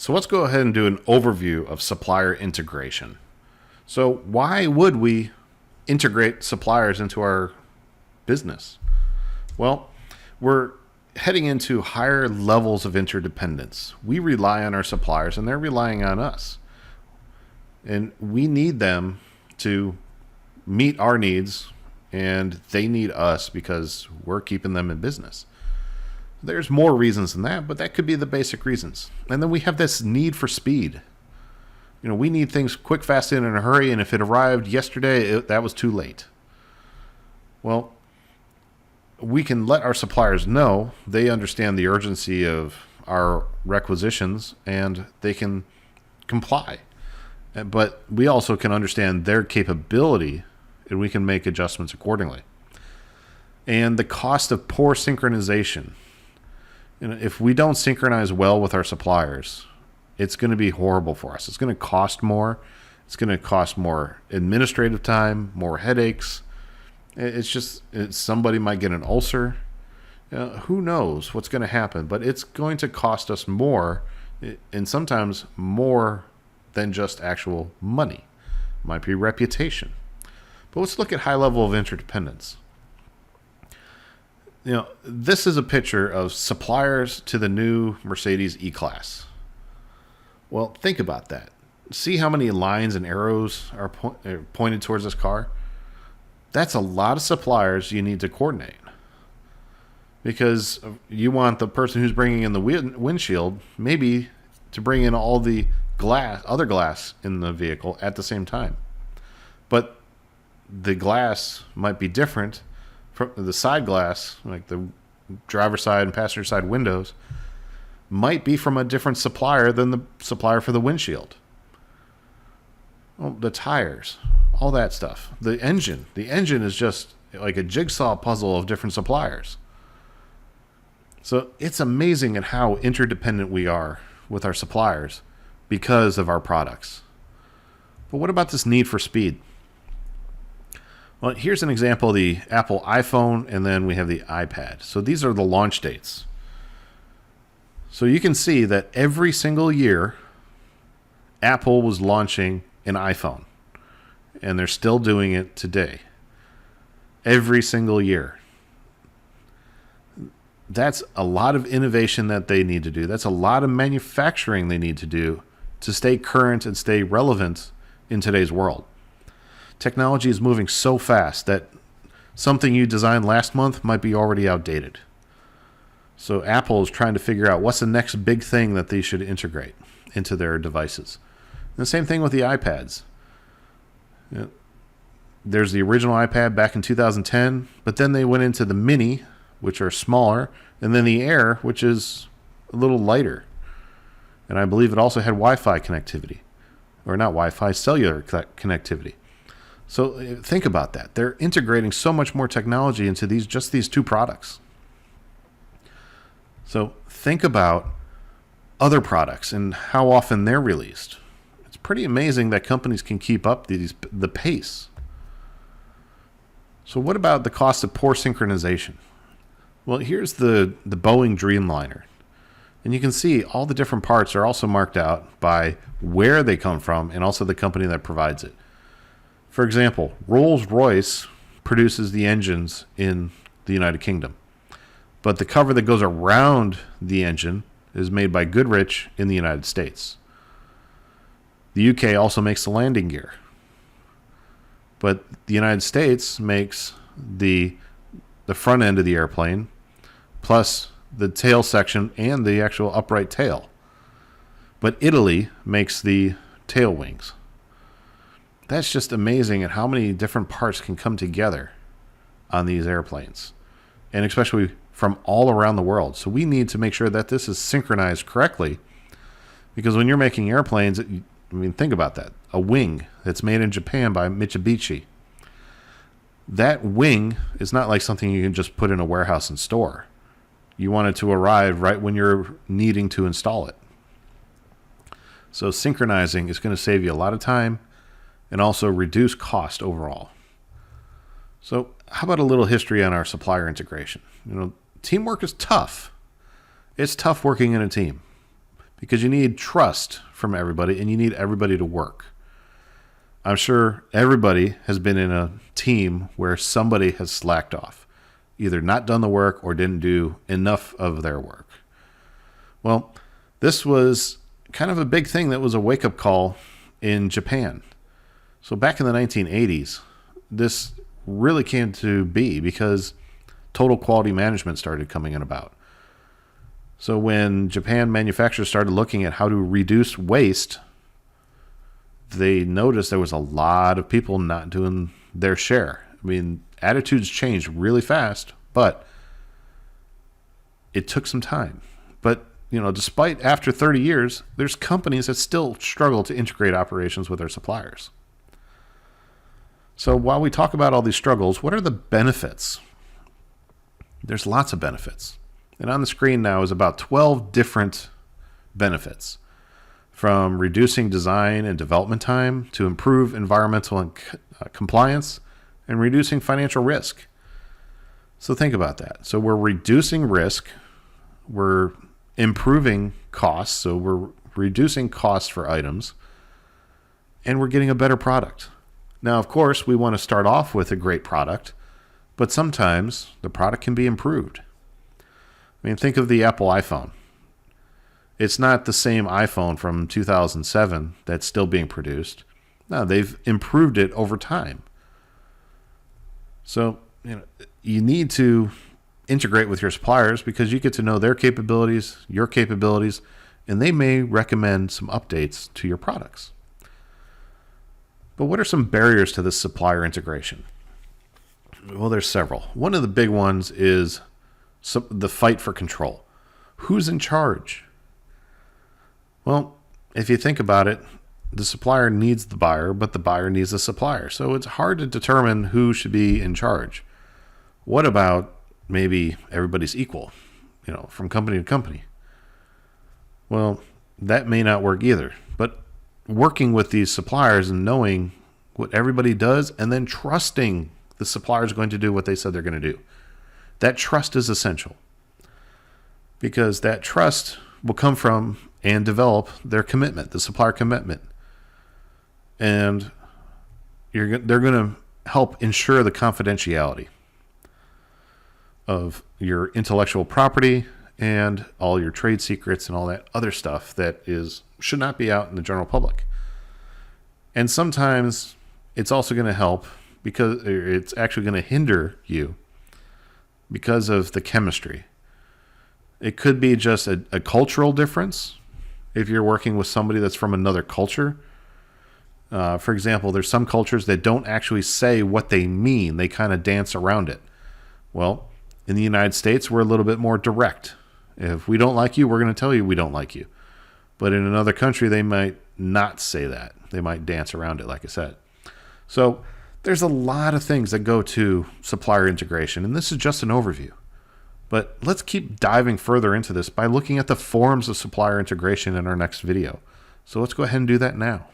So let's go ahead and do an overview of supplier integration. So why would we integrate suppliers into our business? Well, we're heading into higher levels of interdependence. We rely on our suppliers and they're relying on us. And we need them to meet our needs, and they need us because we're keeping them in business. There's more reasons than that, but that could be the basic reasons. And then we have this need for speed. We need things quick, fast, in a hurry, and if it arrived yesterday, that was too late. Well, we can let our suppliers know they understand the urgency of our requisitions and they can comply. But we also can understand their capability and we can make adjustments accordingly. And the cost of poor synchronization. If we don't synchronize well with our suppliers, it's going to be horrible for us. It's going to cost more. It's going to cost more administrative time, more headaches. Somebody might get an ulcer. Who knows what's going to happen, but it's going to cost us more, and sometimes more than just actual money. It might be reputation. But let's look at high level of interdependence. This is a picture of suppliers to the new Mercedes E-Class. Well, think about that. See how many lines and arrows are pointed towards this car? That's a lot of suppliers you need to coordinate. Because you want the person who's bringing in the windshield maybe to bring in all the other glass in the vehicle at the same time. But the glass might be different. The side glass, like the driver's side and passenger side windows, might be from a different supplier than the supplier for the windshield. Well, the tires, all that stuff. The engine is just like a jigsaw puzzle of different suppliers. So it's amazing at how interdependent we are with our suppliers because of our products. But what about this need for speed? Well, here's an example of the Apple iPhone, and then we have the iPad. So these are the launch dates. So you can see that every single year, Apple was launching an iPhone, and they're still doing it today. Every single year. That's a lot of innovation that they need to do. That's a lot of manufacturing they need to do to stay current and stay relevant in today's world. Technology is moving so fast that something you designed last month might be already outdated. So Apple is trying to figure out what's the next big thing that they should integrate into their devices. And the same thing with the iPads. There's the original iPad back in 2010, but then they went into the Mini, which are smaller, and then the Air, which is a little lighter. And I believe it also had Wi-Fi connectivity. Or not Wi-Fi, cellular connectivity. So think about that. They're integrating so much more technology into these two products. So think about other products and how often they're released. It's pretty amazing that companies can keep up the pace. So what about the cost of poor synchronization? Well, here's the Boeing Dreamliner. And you can see all the different parts are also marked out by where they come from and also the company that provides it. For example, Rolls-Royce produces the engines in the United Kingdom, but the cover that goes around the engine is made by Goodrich in the United States. The UK also makes the landing gear, but the United States makes the front end of the airplane, plus the tail section and the actual upright tail. But Italy makes the tail wings. That's just amazing at how many different parts can come together on these airplanes, and especially from all around the world. So we need to make sure that this is synchronized correctly, because when you're making airplanes, think about that. A wing that's made in Japan by Mitsubishi. That wing is not like something you can just put in a warehouse and store. You want it to arrive right when you're needing to install it. So synchronizing is going to save you a lot of time and also reduce cost overall. So how about a little history on our supplier integration? Teamwork is tough. It's tough working in a team because you need trust from everybody and you need everybody to work. I'm sure everybody has been in a team where somebody has slacked off, either not done the work or didn't do enough of their work. Well, this was kind of a big thing that was a wake-up call in Japan. So back in the 1980s, this really came to be because total quality management started coming in about. So when Japan manufacturers started looking at how to reduce waste, they noticed there was a lot of people not doing their share. I mean, attitudes changed really fast, but it took some time. But, despite after 30 years, there's companies that still struggle to integrate operations with their suppliers. So while we talk about all these struggles, what are the benefits? There's lots of benefits. And on the screen now is about 12 different benefits, from reducing design and development time to improve environmental and compliance and reducing financial risk. So think about that. So we're reducing risk, we're improving costs, so we're reducing costs for items, and we're getting a better product. Now, of course, we want to start off with a great product, but sometimes the product can be improved. I mean, think of the Apple iPhone. It's not the same iPhone from 2007 that's still being produced. No, they've improved it over time. So, you need to integrate with your suppliers because you get to know their capabilities, your capabilities, and they may recommend some updates to your products. But what are some barriers to this supplier integration? Well, there's several. One of the big ones is the fight for control. Who's in charge? Well, if you think about it, the supplier needs the buyer, but the buyer needs the supplier. So it's hard to determine who should be in charge. What about maybe everybody's equal, from company to company? Well, that may not work either. But working with these suppliers and knowing what everybody does and then trusting the supplier is going to do what they said they're going to do. That trust is essential because that trust will come from and develop their commitment, the supplier commitment. And they're going to help ensure the confidentiality of your intellectual property and all your trade secrets and all that other stuff that should not be out in the general public. And sometimes it's also going to help because it's actually going to hinder you because of the chemistry. It could be just a cultural difference if you're working with somebody that's from another culture. For example, there's some cultures that don't actually say what they mean. They kind of dance around it. Well, in the United States, we're a little bit more direct. If we don't like you, we're going to tell you we don't like you. But in another country, they might not say that. They might dance around it, like I said. So there's a lot of things that go to supplier integration, and this is just an overview. But let's keep diving further into this by looking at the forms of supplier integration in our next video. So let's go ahead and do that now.